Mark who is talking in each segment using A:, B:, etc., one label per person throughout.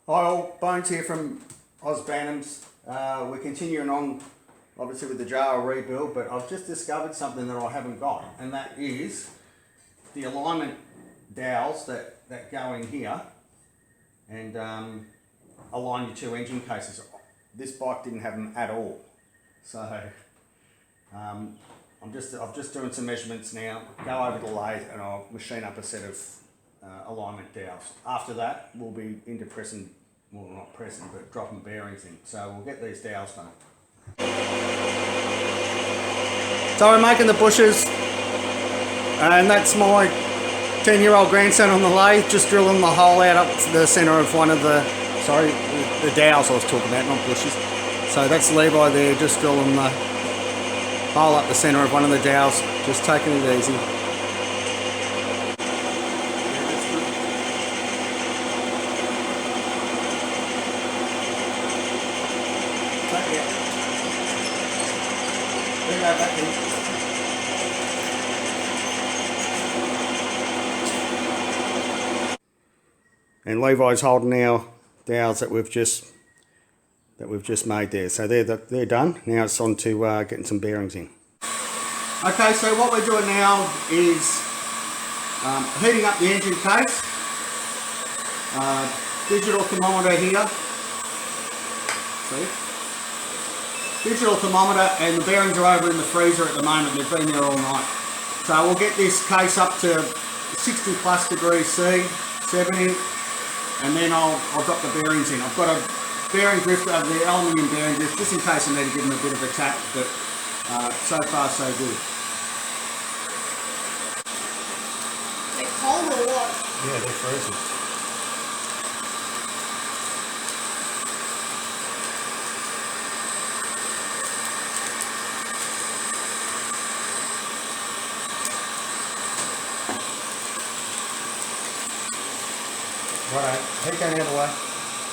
A: Hi all, Bones here from Oz Bantams. We're continuing on obviously with the Jawa rebuild, but I've just discovered something that I haven't got, and that is the alignment dowels that go in here and align your two engine cases. This bike didn't have them at all, so I'm just doing some measurements now, go over the lathe and I'll machine up a set of alignment dowels. After that we'll be into pressing, well not pressing, but dropping bearings in. So we'll get these dowels done. So we're making the bushes, and that's my 10-year-old grandson on the lathe, just drilling the hole out up to the centre of one of the, sorry, the dowels I was talking about, not bushes. So that's Levi there, just drilling the hole up the centre of one of the dowels, just taking it easy. And Levi's holding our dowels that we've just made there. So they're done. Now it's on to getting some bearings in. Okay, so what we're doing now is heating up the engine case. Digital thermometer here. See? Digital thermometer, and the bearings are over in the freezer at the moment. They've been there all night. So we'll get this case up to 60 plus degrees C, 70, and then I'll drop the bearings in. I've got a bearing drifter, the aluminium bearing drift, just in case I need to give them a bit of a tap, but so far so good.
B: They're cold or what?
A: Yeah, they're frozen. Right, take that out of the way.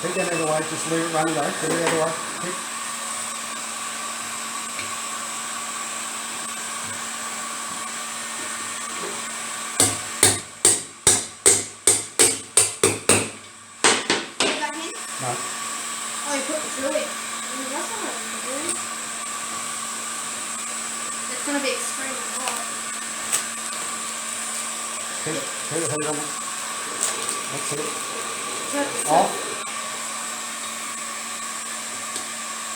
A: Take that out of the way, just leave it running though. Get it out of the way.
B: Put it back in?
A: No.
B: Oh, you put it through it. That's not what I'm doing. It's going to be extremely hot.
A: Keep the heat on it. That's it. Off.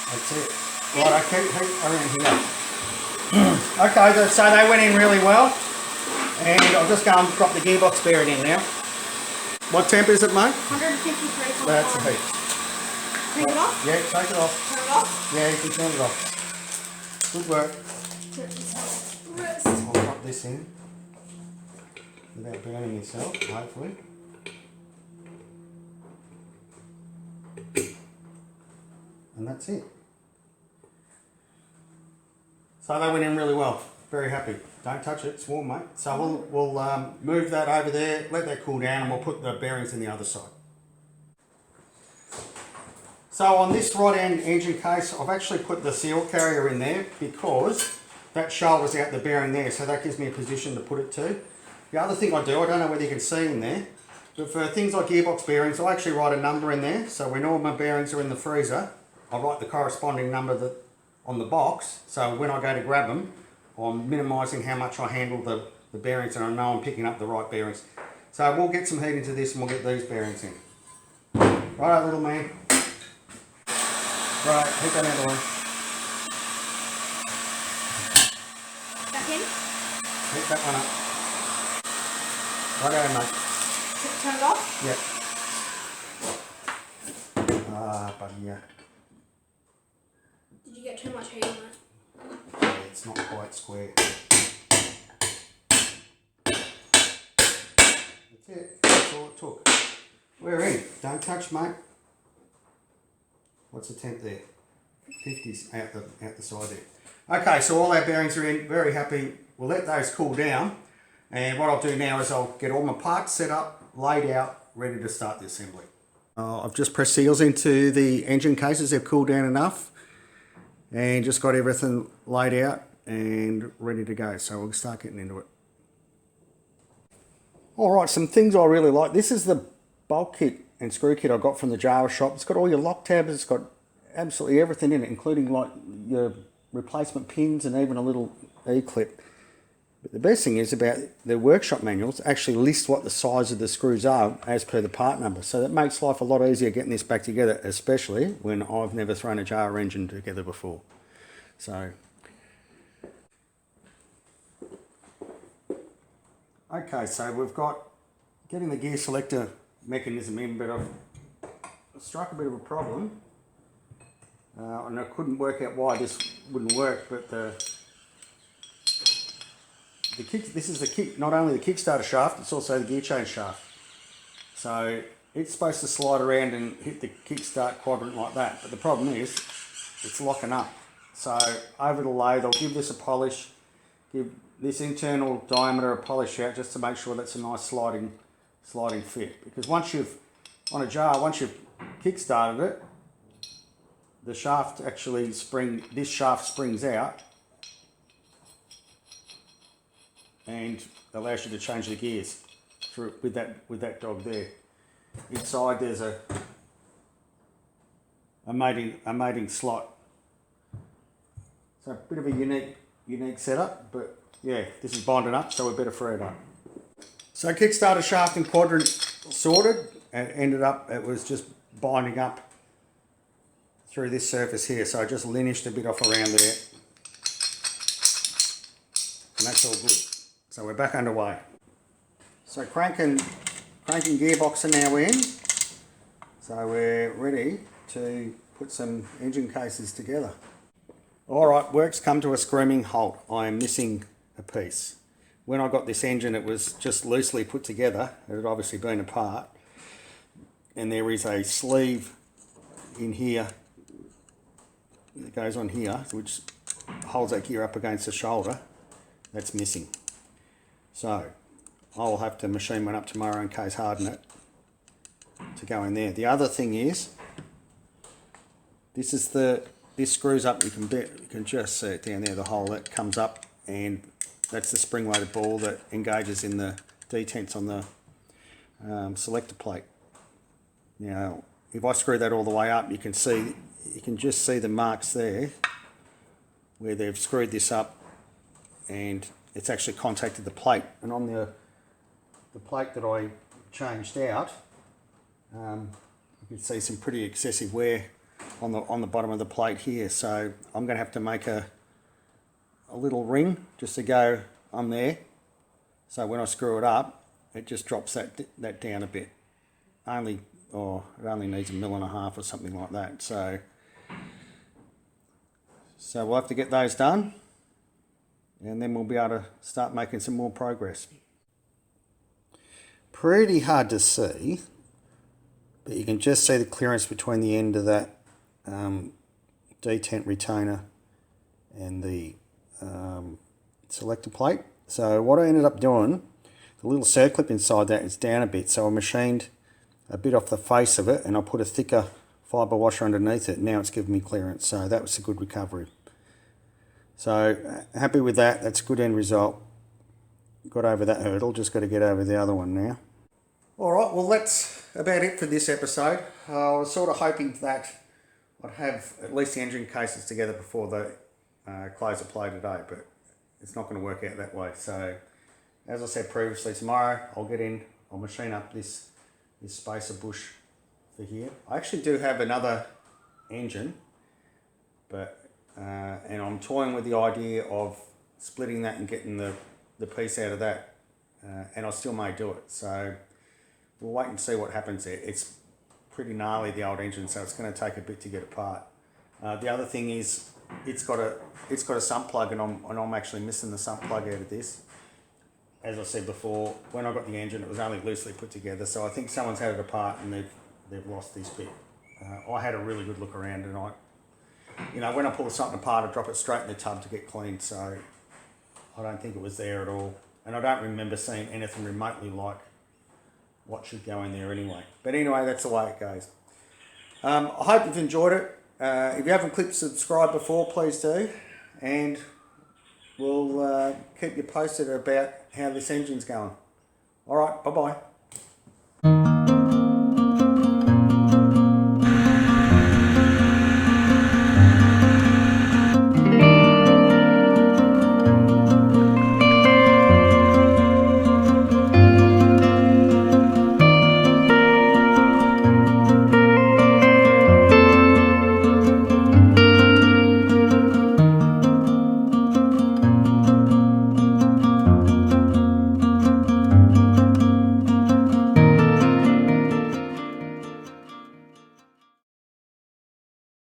A: That's it. Right, I keep heat around here. Okay, so they went in really well, and I'll just go and drop the gearbox bearing in now. What temp is it, mate?
B: 153.5.
A: That's the heat.
B: Turn it off?
A: Yeah, take it off.
B: Turn it off?
A: Yeah, you can turn it off. Good work.
B: Rest.
A: I'll drop this in without burning yourself, hopefully. And that's it. So they went in really well. Very happy. Don't touch it, it's warm, mate. So we'll move that over there, let that cool down, and we'll put the bearings in the other side. So on this right end engine case, I've actually put the seal carrier in there because that shoulder's out the bearing there, so that gives me a position to put it to. The other thing I do, I don't know whether you can see in there, but for things like gearbox bearings, I actually write a number in there. So when all my bearings are in the freezer, I write the corresponding number on the box, so when I go to grab them, I'm minimising how much I handle the bearings, and I know I'm picking up the right bearings. So we'll get some heat into this and we'll get these bearings in. Right, little man. Right, hit that out of the way.
B: Back in?
A: Hit that one up. Right, mate.
B: Turn it off?
A: Yep. Ah, buddy, yeah.
B: Did you get too much heat on it?
A: Yeah, it's not quite square. That's it. That's all it took. We're in. Don't touch, mate. What's the temp there? 50s out the side there. Okay, so all our bearings are in. Very happy. We'll let those cool down. And what I'll do now is I'll get all my parts set up, laid out, ready to start the assembly. I've just pressed seals into the engine cases. They've cooled down enough. And just got everything laid out and ready to go. So we'll start getting into it. All right, some things I really like. This is the bulk kit and screw kit I got from the Java shop. It's got all your lock tabs, it's got absolutely everything in it, including like your replacement pins and even a little E-clip. But the best thing is about the workshop manuals actually list what the size of the screws are as per the part number. So that makes life a lot easier getting this back together, especially when I've never thrown a Java engine together before. So, okay, so we've got getting the gear selector mechanism in, but I've struck a bit of a problem. And I couldn't work out why this wouldn't work, but this is the kick, not only the Kickstarter shaft, it's also the gear change shaft. So it's supposed to slide around and hit the kickstart quadrant like that, but the problem is it's locking up. So over the lathe, I'll give this a polish, give this internal diameter a polish out just to make sure that's a nice sliding fit. Because once you've kickstarted it, the shaft actually this shaft springs out and allows you to change the gears through with that dog there. Inside there's a mating slot. So a bit of a unique setup, but yeah, this is bonded up, so we better free it up. So Kickstarter shaft and quadrant sorted, and it was just binding up through this surface here. So I just lineaged a bit off around there, and that's all good. So we're back underway. So crank and gearbox are now in. So we're ready to put some engine cases together. Alright, work's come to a screaming halt. I am missing a piece. When I got this engine, it was just loosely put together. It had obviously been apart. And there is a sleeve in here that goes on here, which holds that gear up against the shoulder. That's missing. So I'll have to machine one up tomorrow and case harden it to go in there. The other thing is, this screws up. You can just see it down there, the hole that comes up, and that's the spring-loaded ball that engages in the detents on the selector plate. Now, if I screw that all the way up, you can just see the marks there where they've screwed this up, and it's actually contacted the plate. And on the plate that I changed out, you can see some pretty excessive wear on the bottom of the plate here. So I'm going to have to make a little ring just to go on there. So when I screw it up, it just drops that down a bit. It only needs 1.5 mil or something like that. So we'll have to get those done, and then we'll be able to start making some more progress. Pretty hard to see, but you can just see the clearance between the end of that detent retainer and the selector plate. So what I ended up doing, the little circlip inside that is down a bit, so I machined a bit off the face of it and I put a thicker fibre washer underneath it. Now it's giving me clearance, so that was a good recovery. So happy with that. That's a good end result. Got over that hurdle, just got to get over the other one now. Alright, well that's about it for this episode. I was sort of hoping that I'd have at least the engine cases together before the close of play today, but it's not going to work out that way. So as I said previously, tomorrow I'll get in, I'll machine up this spacer bush for here. I actually do have another engine, but and I'm toying with the idea of splitting that and getting the piece out of that, and I still may do it. So we'll wait and see what happens there. It's pretty gnarly, the old engine, so it's going to take a bit to get apart. The other thing is it's got a sump plug, and I'm actually missing the sump plug out of this. As I said before, when I got the engine, it was only loosely put together, so I think someone's had it apart and they've lost this bit. I had a really good look around, and when I pull something apart, I drop it straight in the tub to get cleaned, so I don't think it was there at all. And I don't remember seeing anything remotely like what should go in there anyway. But anyway, that's the way it goes. I hope you've enjoyed it. If you haven't clicked subscribe before, please do. And we'll keep you posted about how this engine's going. Alright, bye-bye.